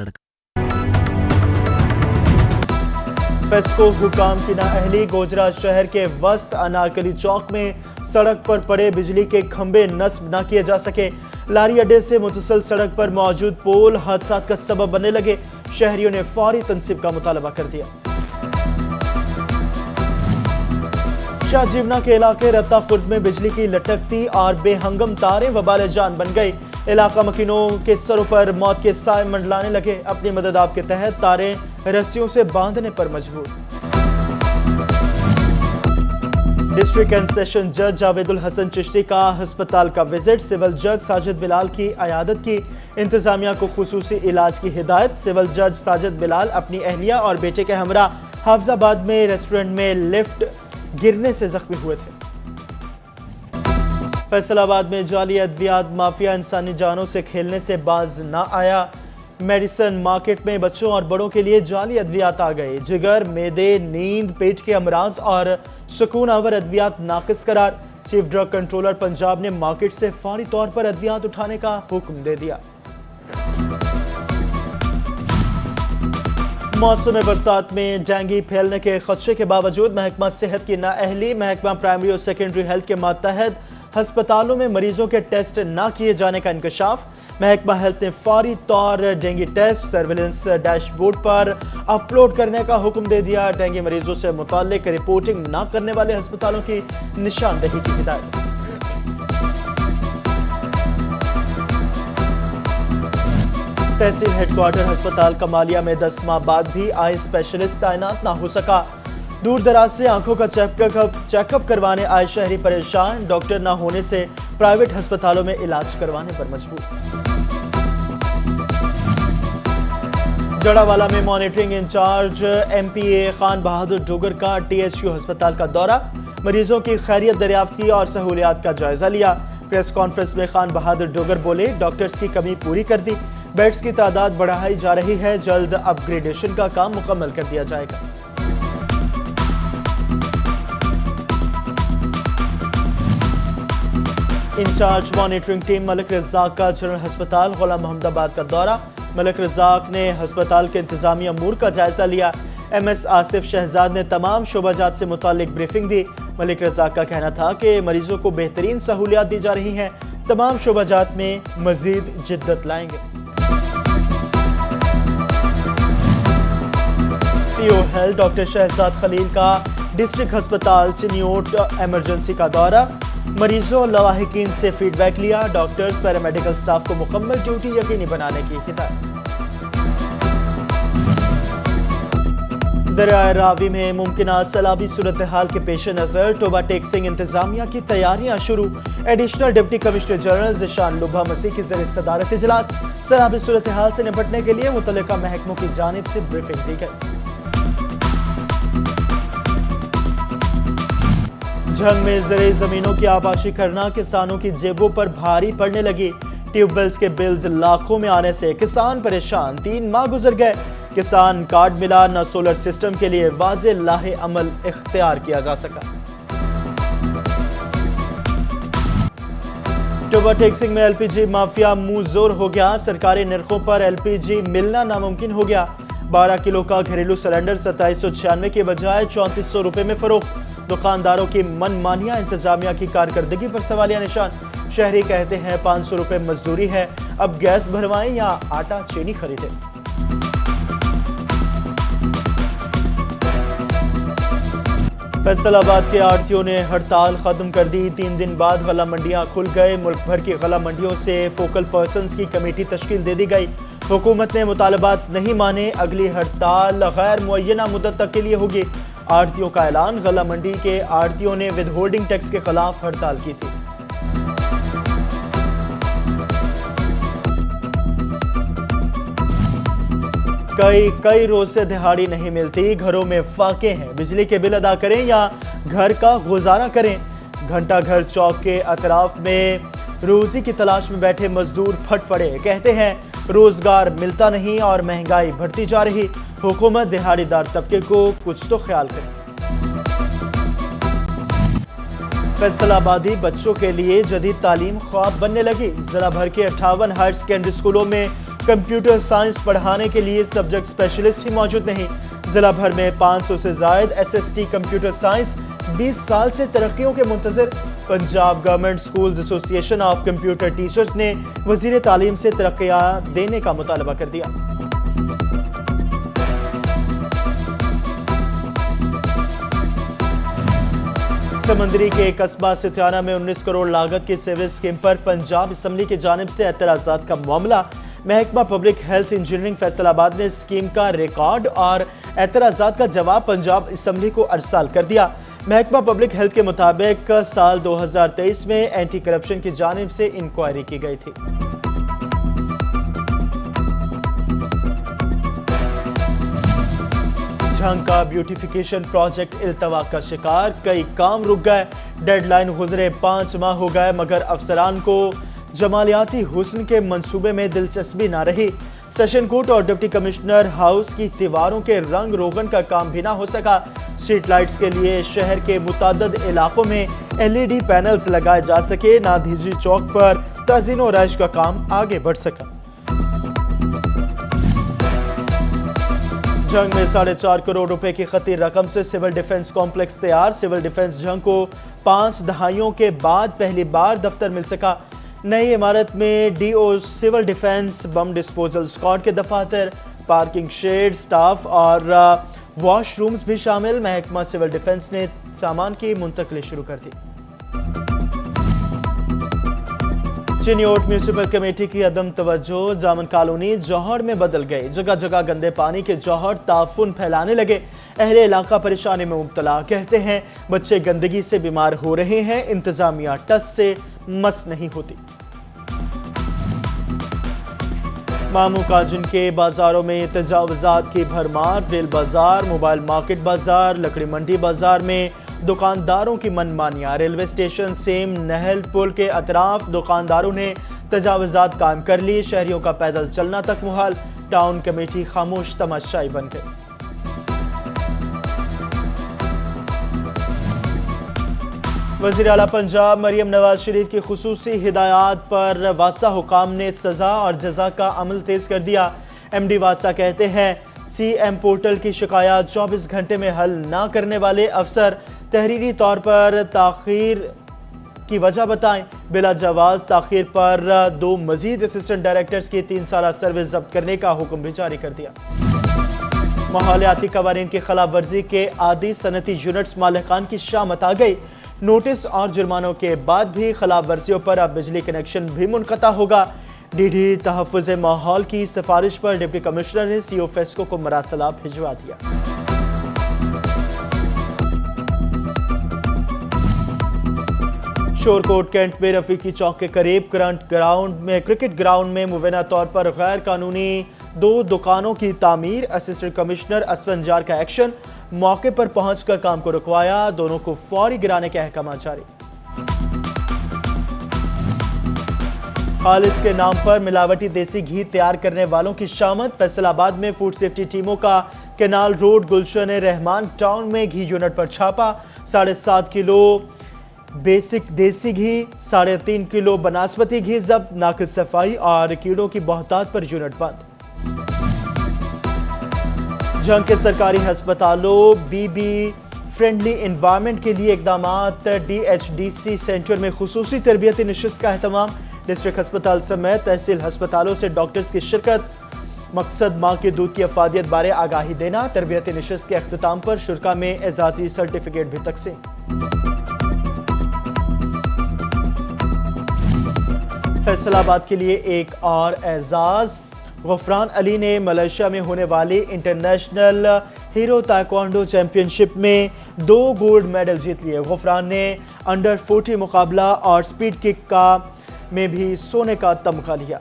तड़का। पेस्को हुकाम की नाअहली, गोजरा शहर के वस्त अनारकली चौक में सड़क पर पड़े बिजली के खंभे नस्ब न किए जा सके। लारी अड्डे से मुतसिल सड़क पर मौजूद पोल हादसा का सबब बनने लगे। शहरियों ने फौरी तनसीब का मुतालबा कर दिया। शाहजीवना के इलाके रत्ता खुर्द में बिजली की लटकती और बेहंगम तारें वबाल जान बन गई। इलाका मकीनों के सरों पर मौत के साए मंडलाने लगे। अपनी मदद आप के तहत तारें रस्सियों से बांधने पर मजबूर। डिस्ट्रिक्ट एंड सेशन जज जावेदुल हसन चिश्ती का अस्पताल का विजिट। सिविल जज साजिद बिलाल की अयादत की। इंतजामिया को खुसूसी इलाज की हिदायत। सिविल जज साजिद बिलाल अपनी अहलिया और बेटे के हमरा हाफिजाबाद में रेस्टोरेंट में लिफ्ट गिरने से जख्मी हुए थे। फैसलाबाद में जाली अद्वियात माफिया इंसानी जानों से खेलने से बाज न आया। मेडिसिन मार्केट में बच्चों और बड़ों के लिए जाली अद्वियात आ गए। जिगर, मेदे, नींद, पेट के अमराज और सुकून आवर अद्वियात नाकिस करार। चीफ ड्रग कंट्रोलर पंजाब ने मार्केट से फौरी तौर पर अद्वियात उठाने का हुक्म दे दिया। मौसम बरसात में डेंगू फैलने के खदशे के बावजूद महकमा सेहत की नाअहली। महकमा प्राइमरी और सेकेंडरी हेल्थ के मातहत अस्पतालों में मरीजों के टेस्ट न किए जाने का इंकशाफ। महकमा हेल्थ ने फौरी तौर डेंगू टेस्ट सर्विलेंस डैशबोर्ड पर अपलोड करने का हुक्म दे दिया। डेंगू मरीजों से मुताल्लिक रिपोर्टिंग न करने वाले अस्पतालों की निशानदेही की हिदायत। तहसील हेडक्वार्टर अस्पताल कमालिया में 10 माह बाद भी आई स्पेशलिस्ट तैनात ना हो सका। दूर दराज से आंखों का चेकअप करवाने आए शहरी परेशान। डॉक्टर ना होने से प्राइवेट अस्पतालों में इलाज करवाने पर मजबूर। जड़ावाला में मॉनिटरिंग इंचार्ज एमपीए खान बहादुर डोगर का टीएचयू अस्पताल का दौरा। मरीजों की खैरियत दरियाफ्त की और सहूलियात का जायजा लिया। प्रेस कॉन्फ्रेंस में खान बहादुर डोगर बोले, डॉक्टर्स की कमी पूरी कर दी, बेड्स की तादाद बढ़ाई जा रही है, जल्द अपग्रेडेशन का काम मुकम्मल कर दिया जाएगा। Incharge monitoring team Malik Razaq का जनरल अस्पताल गुलाम मोहम्मदाबाद का दौरा। मलिक रज़ाक ने अस्पताल के इंतजामी अमूर का जायजा लिया। एमएस आसिफ शहजाद ने तमाम शोबाजात से मुतालिक ब्रीफिंग दी। मलिक रज़ाक का कहना था कि मरीजों को बेहतरीन सहूलियात दी जा रही हैं, तमाम शोबाजात में मजीद जिद्दत लाएंगे। CO health doctor Shahzad Khalil का डिस्ट्रिक्ट अस्पताल चिन्योट इमरजेंसी का दौरा। मरीजों लवाहिकीन से फीडबैक लिया। डॉक्टर्स पैरामेडिकल स्टाफ को मुकम्मल ड्यूटी यकीनी बनाने की हिदायत। दरियाए रावी में मुमकिना सैलाबी सूरत हाल के पेश नजर टोबा टेक्सिंग इंतजामिया की तैयारियां शुरू। Additional deputy commissioner general Zeeshan लुबा मसीह की ज़रिए सदारत इजलास। सैलाबी सूरत हाल से निपटने के लिए मुतल्लिका महकमों की जानिब से ब्रीफिंग दी गई। झंग में ज़रूरी जमीनों की आबाशी करना किसानों की जेबों पर भारी पड़ने लगी। ट्यूबवेल्स के बिल्स लाखों में आने से किसान परेशान। 3 माह गुजर गए, किसान कार्ड मिला न, सोलर सिस्टम के लिए वाज़े लाहे अमल इख्तियार किया जा सका। टोबा टेक्सिंग में एलपीजी माफिया मुंह जोर हो गया। सरकारी निर्खों पर एलपीजी मिलना नामुमकिन हो गया। 12 किलो का घरेलू सिलेंडर 2796 के बजाय 3400 रुपए में फरोख्त। दुकानदारों की मनमानियां, इंतजामिया की कारकर्दगी पर सवालिया निशान। शहरी कहते हैं 500 रुपए मजदूरी है, अब गैस भरवाएं या आटा चीनी खरीदें। फैसलाबाद के आड़तियों ने हड़ताल खत्म कर दी। 3 दिन बाद गला मंडियां खुल गए। मुल्क भर की गला मंडियों से फोकल पर्सन्स की कमेटी तश्कील दे दी गई। हुकूमत ने मुतालबात नहीं माने, अगली हड़ताल गैर मुअय्यना मुद्दत तक के लिए होगी। आड़तियों का ऐलान। गला मंडी के आड़तियों ने विदहोल्डिंग टैक्स के खिलाफ हड़ताल की थी। कई रोज से दिहाड़ी नहीं मिलती, घरों में फाके हैं। बिजली के बिल अदा करें या घर का गुजारा करें। घंटा घर चौक के अतराफ में रोजी की तलाश में बैठे मजदूर फट पड़े। कहते हैं रोजगार मिलता नहीं और महंगाई बढ़ती जा रही। हुकूमत दिहाड़ीदार तबके को कुछ तो ख्याल करे। फैसलाबादी बच्चों के लिए जदीद तालीम ख्वाब बनने लगी। जिला भर के 58 हायर सेकेंडरी स्कूलों में कंप्यूटर साइंस पढ़ाने के लिए सब्जेक्ट स्पेशलिस्ट ही मौजूद नहीं। जिला भर में 500 से जायद SST कंप्यूटर साइंस 20 साल से तरक्कियों के मुंतजर। Punjab government schools association of computer teachers ने वजीर तालीम से तरक्कियां देने का मुतालबा कर दिया। समंदरी के कस्बा सितियाना में 19 करोड़ लागत की सीवरेज स्कीम पर पंजाब असम्बली की जानिब से एतराजात का मामला। महकमा पब्लिक हेल्थ इंजीनियरिंग फैसलाबाद ने स्कीम का रिकॉर्ड और एतराजात का जवाब पंजाब असम्बली को अरसाल कर दिया। महकमा पब्लिक हेल्थ के मुताबिक साल 2023 में एंटी करप्शन की जानिब से इंक्वायरी की गई थी। झंग का ब्यूटिफिकेशन प्रोजेक्ट इल्तवा का शिकार, कई काम रुक गए। डेडलाइन गुजरे 5 माह हो गए मगर अफसरान को जमालियाती हुस्न के मंसूबे में दिलचस्पी ना रही। सेशन कोर्ट और डिप्टी कमिश्नर हाउस की दीवारों के रंग रोगन का काम भी ना हो सका। स्ट्रीट लाइट्स के लिए शहर के मुतअद्दिद इलाकों में LED पैनल्स लगाए जा सके। नाधीजी चौक पर तज़ीन और रैश का काम आगे बढ़ सका। झंग में 4.5 करोड़ रुपए की खती रकम से सिविल डिफेंस कॉम्प्लेक्स तैयार। सिविल डिफेंस झंग को 5 दहाइयों के बाद पहली बार दफ्तर मिल सका। नई इमारत में DO civil defence, bomb disposal squad के दफातर, पार्किंग शेड, स्टाफ और वॉशरूम्स भी शामिल। महकमा सिविल डिफेंस ने सामान की मुंतकली शुरू कर दी। चिन्योट म्यूनिसिपल कमेटी की अदम तवज्जो, जामन कॉलोनी जौहर में बदल गई। जगह जगह गंदे पानी के जौहर ताफुन फैलाने लगे। अहले इलाका परेशानी में मुब्तला। कहते हैं बच्चे गंदगी से बीमार हो रहे हैं, इंतजामिया टस से मस नहीं होती। मामू काजुन के बाजारों में तजावुजात की भरमार। रेल बाजार, मोबाइल मार्केट बाजार, लकड़ी मंडी बाजार में दुकानदारों की मनमानियां। रेलवे स्टेशन सेम नहल पुल के अतराफ दुकानदारों ने तजावुजात कायम कर ली। शहरियों का पैदल चलना तक मुहाल। टाउन कमेटी खामोश तमाशाई बन गई। वज़ीर आला पंजाब मरियम नवाज शरीफ की खुसूसी हिदायत पर वासा हुकाम ने सजा और जजा का अमल तेज कर दिया। MD वासा कहते हैं CM पोर्टल की शिकायत 24 घंटे में हल ना करने वाले अफसर तहरीरी तौर पर ताखीर की वजह बताएं। बिला जवाज ताखीर पर 2 मजीद असिस्टेंट डायरेक्टर्स की 3 साला सर्विस जब्त करने का हुक्म भी जारी कर दिया। माहौलियाती कवानीन की खिलाफ वर्जी के आदि सनती यूनिट्स मालिकान की शामत आ गई। नोटिस और जुर्मानों के बाद भी खिलाफ वर्जियों पर अब बिजली कनेक्शन भी मुनक़ता होगा। DD तहफ़्फ़ुज़ माहौल की सिफारिश पर डिप्टी कमिश्नर ने CO फेस्को को मरासला भिजवा दिया। शोरकोट कैंट में रफीकी चौक के करीब क्रिकेट ग्राउंड में मुबैना तौर पर गैर कानूनी 2 दुकानों की तामीर। असिस्टेंट कमिश्नर असफंजार का एक्शन, मौके पर पहुंचकर काम को रुकवाया। दोनों को फौरी गिराने के अहकाम जारी। खालिस के नाम पर मिलावटी देसी घी तैयार करने वालों की शामत। फैसलाबाद में फूड सेफ्टी टीमों का कैनाल रोड गुलशन रहमान टाउन में घी यूनिट पर छापा। 7.5 किलो बेसिक देसी घी, 3.5 किलो बनास्पति घी जब्त। नाकिस सफाई और कीड़ों की बहुतात पर यूनिट बंद। झंग के सरकारी अस्पतालों BB फ्रेंडली एनवायरनमेंट के लिए इकदामात। DHDC सेंटर में खुसूसी तरबियती नशिस्त का एहतमाम। डिस्ट्रिक्ट अस्पताल समेत तहसील अस्पतालों से डॉक्टर्स की शिरकत। मकसद मां के दूध की अफादियत बारे आगाही देना। तरबियती नशिस्त के अख्तिताम पर शुरका में एजाजी सर्टिफिकेट भी तकसीम। फैसलाबाद के लिए एक और एजाज। गफरान अली ने मलेशिया में होने वाली इंटरनेशनल हीरो ताइक्वांडो चैंपियनशिप में 2 गोल्ड मेडल जीत लिए। गफरान ने अंडर 40 मुकाबला और स्पीड किक में भी सोने का तमगा लिया।